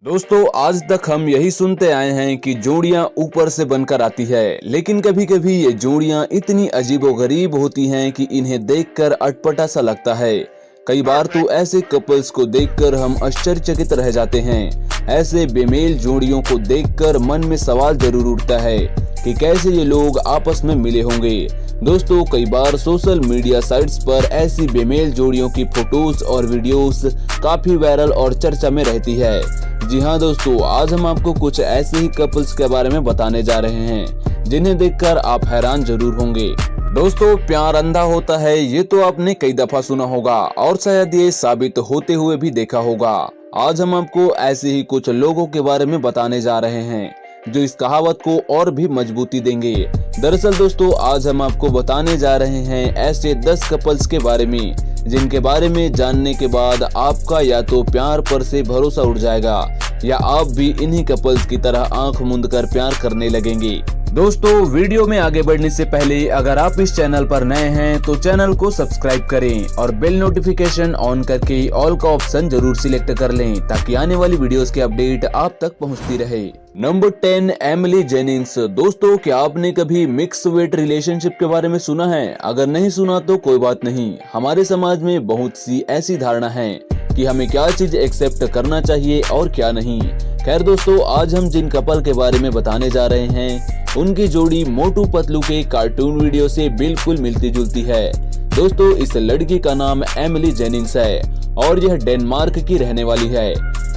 दोस्तों आज तक हम यही सुनते आए हैं कि जोड़ियां ऊपर से बनकर आती है, लेकिन कभी कभी ये जोड़ियां इतनी अजीबोगरीब होती हैं कि इन्हें देखकर अटपटा सा लगता है। कई बार तो ऐसे कपल्स को देखकर हम आश्चर्यचकित रह जाते हैं। ऐसे बेमेल जोड़ियों को देखकर मन में सवाल जरूर उठता है कि कैसे ये लोग आपस में मिले होंगे। दोस्तों कई बार सोशल मीडिया साइट्स पर ऐसी बेमेल जोड़ियों की फोटोज और वीडियोस काफी वायरल और चर्चा में रहती है। जी हाँ दोस्तों, आज हम आपको कुछ ऐसे ही कपल्स के बारे में बताने जा रहे हैं जिन्हें देखकर आप हैरान जरूर होंगे। दोस्तों प्यार अंधा होता है, ये तो आपने कई दफा सुना होगा और शायद ये साबित होते हुए भी देखा होगा। आज हम आपको ऐसे ही कुछ लोगों के बारे में बताने जा रहे हैं जो इस कहावत को और भी मजबूती देंगे। दरअसल दोस्तों आज हम आपको बताने जा रहे हैं ऐसे 10 कपल्स के बारे में जिनके बारे में जानने के बाद आपका या तो प्यार पर से भरोसा उठ जाएगा या आप भी इन्हीं कपल्स की तरह आंख मूंद कर प्यार करने लगेंगे। दोस्तों वीडियो में आगे बढ़ने से पहले अगर आप इस चैनल पर नए हैं तो चैनल को सब्सक्राइब करें और बेल नोटिफिकेशन ऑन करके ऑल का ऑप्शन जरूर सिलेक्ट कर लें ताकि आने वाली वीडियोस की अपडेट आप तक पहुंचती रहे। Number 10 Emily Jennings. दोस्तों क्या आपने कभी मिक्स वेट रिलेशनशिप के बारे में सुना है? अगर नहीं सुना तो कोई बात नहीं। हमारे समाज में बहुत सी ऐसी धारणा है कि हमें क्या चीज एक्सेप्ट करना चाहिए और क्या नहीं। खैर दोस्तों आज हम जिन कपल के बारे में बताने जा रहे हैं उनकी जोड़ी मोटू पतलू के कार्टून वीडियो से बिल्कुल मिलती जुलती है। दोस्तों इस लड़की का नाम एमिली जेनिंग्स है और यह डेनमार्क की रहने वाली है।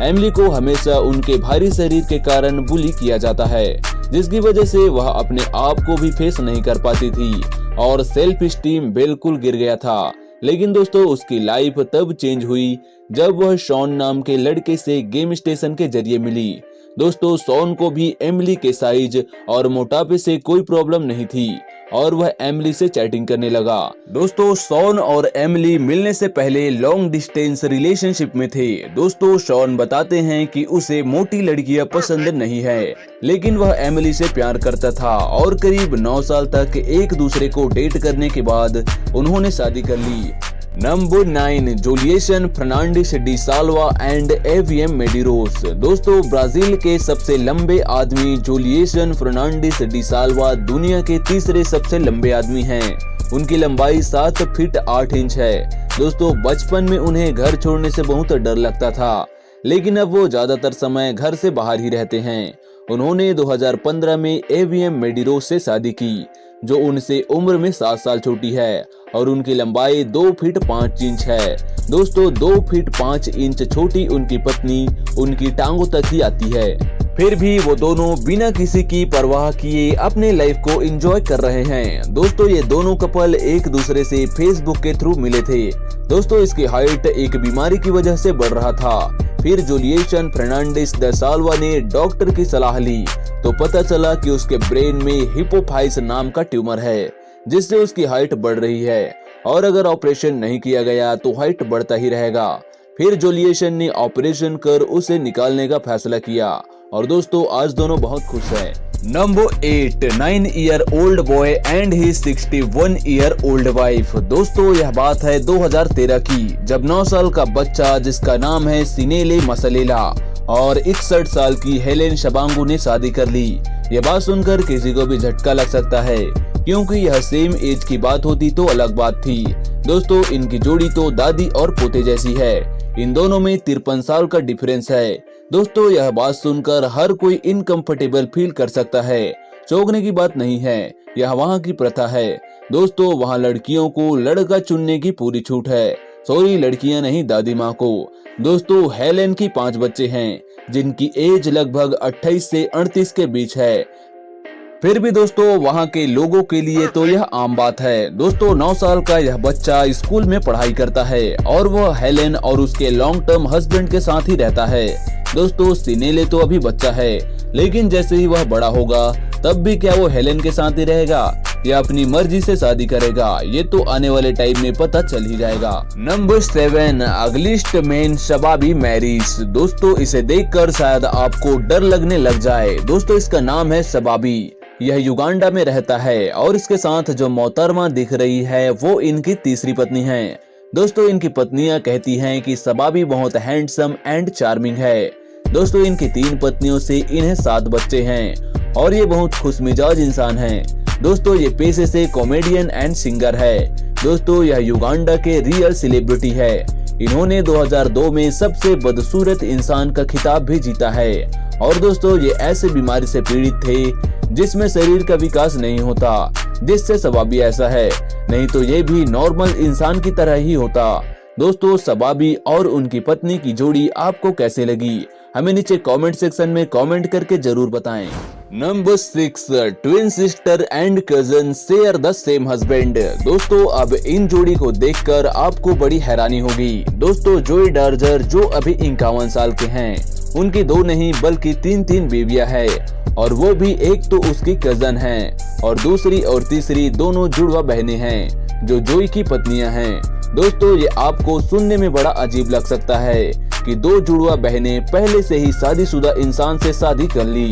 एमिली को हमेशा उनके भारी शरीर के कारण बुली किया जाता है, जिसकी वजह से वह अपने आप को भी फेस नहीं कर पाती थी और सेल्फ स्टीम बिल्कुल गिर गया था। लेकिन दोस्तों उसकी लाइफ तब चेंज हुई जब वह शॉन नाम के लड़के से गेम स्टेशन के जरिए मिली। दोस्तों शॉन को भी एमिली के साइज और मोटापे से कोई प्रॉब्लम नहीं थी और वह एमिली से चैटिंग करने लगा। दोस्तों शॉन और एमिली मिलने से पहले लॉन्ग डिस्टेंस रिलेशनशिप में थे। दोस्तों शॉन बताते हैं कि उसे मोटी लड़कियां पसंद नहीं है, लेकिन वह एमिली से प्यार करता था और करीब 9 साल तक एक दूसरे को डेट करने के बाद उन्होंने शादी कर ली। नंबर 9 जोलिएसन फर्नांडिस डी साल्वा एंड एवीएम मेडिरोस। दोस्तों ब्राजील के सबसे लंबे आदमी जोलिएसन फर्नांडिस डी साल्वा दुनिया के तीसरे सबसे लंबे आदमी हैं। उनकी लंबाई 7 फीट 8 इंच है। दोस्तों बचपन में उन्हें घर छोड़ने से बहुत डर लगता था, लेकिन अब वो ज्यादातर समय घर से बाहर ही रहते हैं। उन्होंने 2015 में एवीएम मेडिरोस से शादी की जो उनसे उम्र में 7 साल छोटी है और उनकी लंबाई 2 फीट 5 इंच है। दोस्तों 2 फीट 5 इंच छोटी उनकी पत्नी उनकी टांगों तक ही आती है। फिर भी वो दोनों बिना किसी की परवाह किए अपने लाइफ को एंजॉय कर रहे हैं। दोस्तों ये दोनों कपल एक दूसरे से फेसबुक के थ्रू मिले थे। दोस्तों इसकी हाइट एक बीमारी की वजह से बढ़ रहा था। फिर जोलिएसन फर्नांडिस द साल्वा ने डॉक्टर की सलाह ली तो पता चला कि उसके ब्रेन में हिपोफाइस नाम का ट्यूमर है, जिससे उसकी हाइट बढ़ रही है और अगर ऑपरेशन नहीं किया गया तो हाइट बढ़ता ही रहेगा। फिर जोलिएसन ने ऑपरेशन कर उसे निकालने का फैसला किया और दोस्तों आज दोनों बहुत खुश हैं। Number 8 9 year old boy and he 61 year old wife. दोस्तों यह बात है 2013 की, जब 9 साल का बच्चा जिसका नाम है सिनेले मसलेला और 61 साल की हेलेन शबांगू ने शादी कर ली। ये बात सुनकर किसी को भी झटका लग सकता है, क्योंकि यह सेम एज की बात होती तो अलग बात थी। दोस्तों इनकी जोड़ी तो दादी और पोते जैसी है। इन दोनों में 53 साल का डिफरेंस है। दोस्तों यह बात सुनकर हर कोई इनकम्फर्टेबल फील कर सकता है। चौंकने की बात नहीं है, यह वहाँ की प्रथा है। दोस्तों वहाँ लड़कियों को लड़का चुनने की पूरी छूट है। सॉरी लड़कियां नहीं, दादी माँ को। दोस्तों हेलेन की 5 बच्चे हैं जिनकी एज लगभग 28 से 38 के बीच है। फिर भी दोस्तों वहाँ के लोगों के लिए तो यह आम बात है। दोस्तों 9 साल का यह बच्चा स्कूल में पढ़ाई करता है और वह हेलेन और उसके लॉन्ग टर्म हस्बैंड के साथ ही रहता है। दोस्तों सिनेले तो अभी बच्चा है, लेकिन जैसे ही वह बड़ा होगा तब भी क्या वो हेलेन के साथ ही रहेगा या अपनी मर्जी से शादी करेगा, ये तो आने वाले टाइम में पता चल ही जाएगा। नंबर 7 अगलिस्ट मैन शबाबी मैरिज। दोस्तों इसे देखकर शायद आपको डर लगने लग जाए। दोस्तों इसका नाम है शबाबी। यह युगांडा में रहता है और इसके साथ जो मोहतरमा दिख रही है वो इनकी तीसरी पत्नी है। दोस्तों इनकी पत्नियां कहती हैं कि शबाबी बहुत हैंडसम एंड चार्मिंग है। दोस्तों इनकी 3 पत्नियों से इन्हें 7 बच्चे हैं और ये बहुत खुशमिजाज इंसान हैं। दोस्तों ये पेशे से कॉमेडियन एंड सिंगर है। दोस्तों यह युगांडा के रियल सेलिब्रिटी है। इन्होंने 2002 में सबसे बदसूरत इंसान का खिताब भी जीता है। और दोस्तों ये ऐसे बीमारी से पीड़ित थे जिसमें शरीर का विकास नहीं होता, जिससे सबाबी ऐसा है, नहीं तो ये भी नॉर्मल इंसान की तरह ही होता। दोस्तों सबाबी और उनकी पत्नी की जोड़ी आपको कैसे लगी, हमें नीचे कमेंट सेक्शन में कमेंट करके जरूर बताएं। Number 6, twin sister and cousin share the same husband. दोस्तों अब इन जोड़ी को देखकर आपको बड़ी हैरानी होगी। दोस्तों जोई डार्जर जो अभी 51 साल के हैं, उनकी 2 नहीं बल्कि 3 बेबियां हैं और वो भी एक तो उसकी कजन है और दूसरी और तीसरी दोनों जुड़वा बहनें हैं जो जोई की पत्नियां हैं। दोस्तों ये आपको सुनने में बड़ा अजीब लग सकता है कि 2 जुड़वा बहनें पहले से ही शादीशुदा इंसान से शादी कर ली।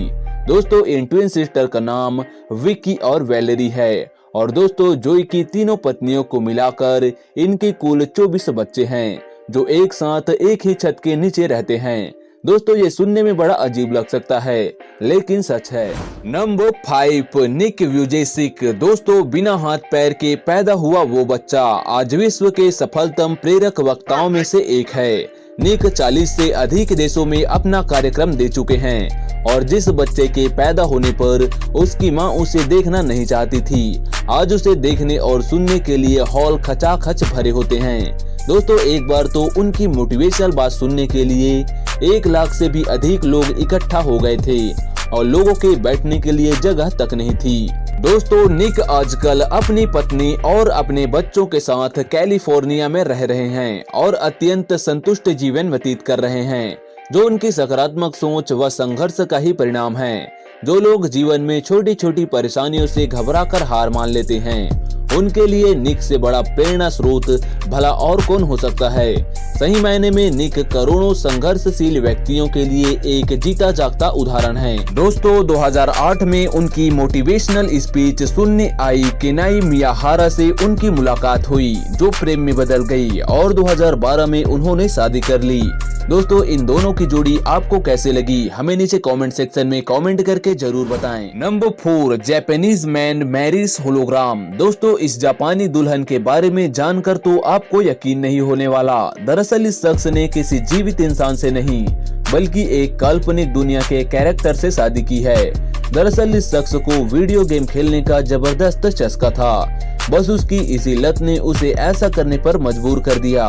दोस्तों इन ट्विन सिस्टर का नाम विकी और वैलेरी है और दोस्तों जोई की तीनों पत्नियों को मिलाकर इनके कुल 24 बच्चे हैं जो एक साथ एक ही छत के नीचे रहते हैं। दोस्तों ये सुनने में बड़ा अजीब लग सकता है लेकिन सच है। नंबर 5, निक व्यूजेसिक। दोस्तों बिना हाथ पैर के पैदा हुआ वो बच्चा आज विश्व के सफलतम प्रेरक वक्ताओं में से एक है। निक 40 से अधिक देशों में अपना कार्यक्रम दे चुके हैं और जिस बच्चे के पैदा होने पर उसकी मां उसे देखना नहीं चाहती थी, आज उसे देखने और सुनने के लिए हॉल खचाखच भरे होते हैं। दोस्तों एक बार तो उनकी मोटिवेशनल बात सुनने के लिए 1 लाख से भी अधिक लोग इकट्ठा हो गए थे और लोगों के बैठने के लिए जगह तक नहीं थी। दोस्तों निक आजकल अपनी पत्नी और अपने बच्चों के साथ कैलिफोर्निया में रह रहे हैं और अत्यंत संतुष्ट जीवन व्यतीत कर रहे हैं, जो उनकी सकारात्मक सोच व संघर्ष का ही परिणाम है। जो लोग जीवन में छोटी छोटी परेशानियों से घबराकर हार मान लेते हैं, उनके लिए निक से बड़ा प्रेरणा स्रोत भला और कौन हो सकता है। सही मायने में निक करोड़ों संघर्षशील व्यक्तियों के लिए एक जीता जागता उदाहरण है। दोस्तों 2008 में उनकी मोटिवेशनल स्पीच सुनने आई केनाई मियाहारा से उनकी मुलाकात हुई जो प्रेम में बदल गई और 2012 में उन्होंने शादी कर ली। दोस्तों इन दोनों की जोड़ी आपको कैसे लगी, हमें नीचे कमेंट सेक्शन में कमेंट करके जरूर बताएं। Number 4, Japanese man marriage hologram. दोस्तों इस जापानी दुल्हन के बारे में जानकर तो आपको यकीन नहीं होने वाला। दरअसल इस शख्स ने किसी जीवित इंसान से नहीं बल्कि एक काल्पनिक दुनिया के कैरेक्टर से शादी की है। दरअसल इस शख्स को वीडियो गेम खेलने का जबरदस्त चस्का था, बस उसकी इसी लत ने उसे ऐसा करने पर मजबूर कर दिया।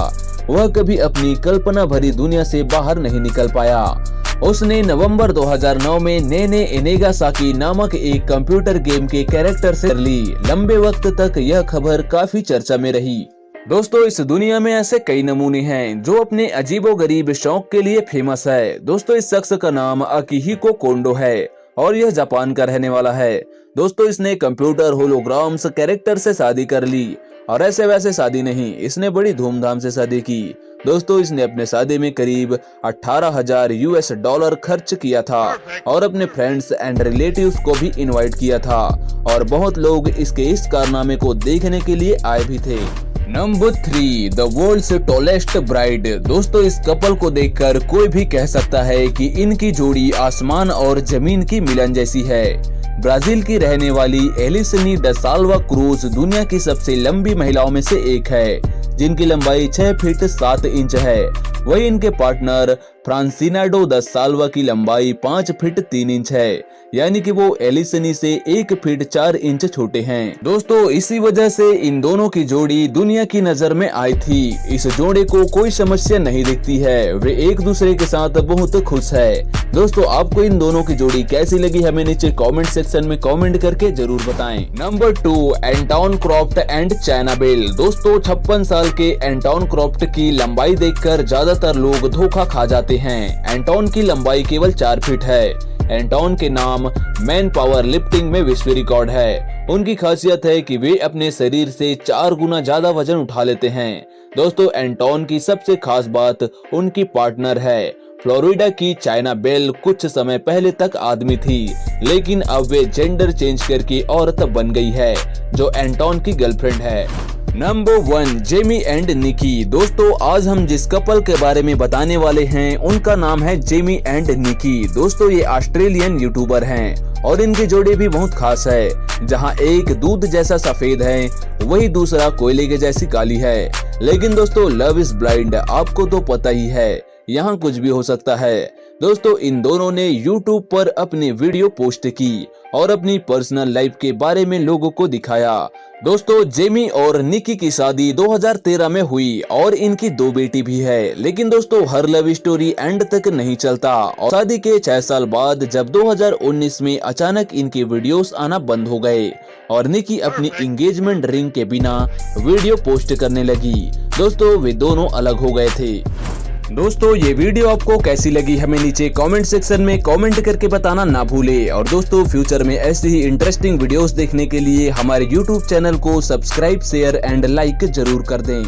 वह कभी अपनी कल्पना भरी दुनिया से बाहर नहीं निकल पाया। उसने नवंबर 2009 में नेने एनेगासाकी नामक एक कंप्यूटर गेम के कैरेक्टर से ली। लंबे वक्त तक यह खबर काफी चर्चा में रही। दोस्तों इस दुनिया में ऐसे कई नमूने हैं जो अपने अजीबोगरीब शौक के लिए फेमस है। दोस्तों इस शख्स का नाम अकिहिको कोंडो है और यह जापान का रहने वाला है। दोस्तों इसने कंप्यूटर होलोग्राम्स कैरेक्टर से शादी कर ली और ऐसे वैसे शादी नहीं, इसने बड़ी धूमधाम से शादी की। दोस्तों इसने अपने शादी में करीब 18,000 US डॉलर खर्च किया था और अपने फ्रेंड्स एंड रिलेटिव्स को भी इनवाइट किया था और बहुत लोग इसके इस कारनामे को देखने के लिए आए भी थे। Number 3, the world's tallest bride. दोस्तों इस कपल को देखकर कोई भी कह सकता है कि इनकी जोड़ी आसमान और जमीन की मिलन जैसी है। ब्राजील की रहने वाली एलिसनी ड साल्वा क्रूज दुनिया की सबसे लंबी महिलाओं में से एक है, जिनकी लंबाई 6 फीट 7 इंच है। वही इनके पार्टनर फ्रांसिनाडो द साल्वा की लंबाई 5 फीट 3 इंच है, यानी कि वो एलिसनी से 1 फीट 4 इंच छोटे हैं। दोस्तों इसी वजह से इन दोनों की जोड़ी दुनिया की नजर में आई थी। इस जोड़े को कोई समस्या नहीं दिखती है, वे एक दूसरे के साथ बहुत खुश है। दोस्तों आपको इन दोनों की जोड़ी कैसी लगी, हमें नीचे कमेंट सेक्शन में कमेंट करके जरूर बताएं। Number 2, Anton Croft and China Bell. दोस्तों 56 साल के एंटोन क्रॉफ्ट की लंबाई देखकर ज्यादातर लोग धोखा खा जाते हैं। एंटोन की लंबाई केवल 4 फीट है। एंटोन के नाम मैन पावर लिफ्टिंग में विश्व रिकॉर्ड है। उनकी खासियत है कि वे अपने शरीर से 4 गुना ज्यादा वजन उठा लेते हैं। दोस्तों एंटोन की सबसे खास बात उनकी पार्टनर है। फ्लोरिडा की चाइना बेल कुछ समय पहले तक आदमी थी, लेकिन अब वे जेंडर चेंज करके औरत बन गई है, जो एंटोन की गर्लफ्रेंड है। नंबर 1, जेमी एंड निकी। दोस्तों आज हम जिस कपल के बारे में बताने वाले हैं उनका नाम है जेमी एंड निकी। दोस्तों ये ऑस्ट्रेलियन यूट्यूबर हैं और इनकी जोड़ी भी बहुत खास है। जहां एक दूध जैसा सफेद है वही दूसरा कोयले के जैसी काली है। लेकिन दोस्तों लव इज ब्लाइंड, आपको तो पता ही है यहाँ कुछ भी हो सकता है। दोस्तों इन दोनों ने YouTube पर अपनी वीडियो पोस्ट की और अपनी पर्सनल लाइफ के बारे में लोगों को दिखाया। दोस्तों जेमी और निकी की शादी 2013 में हुई और इनकी 2 बेटी भी है। लेकिन दोस्तों हर लव स्टोरी एंड तक नहीं चलता और शादी के 6 साल बाद जब 2019 में अचानक इनके वीडियोस आना बंद हो गए और निकी अपनी एंगेजमेंट रिंग के बिना वीडियो पोस्ट करने लगी। दोस्तों वे दोनों अलग हो गए थे। दोस्तों ये वीडियो आपको कैसी लगी हमें नीचे कमेंट सेक्शन में कमेंट करके बताना ना भूले। और दोस्तों फ्यूचर में ऐसी ही इंटरेस्टिंग वीडियोस देखने के लिए हमारे YouTube चैनल को सब्सक्राइब, शेयर एंड लाइक जरूर कर दें।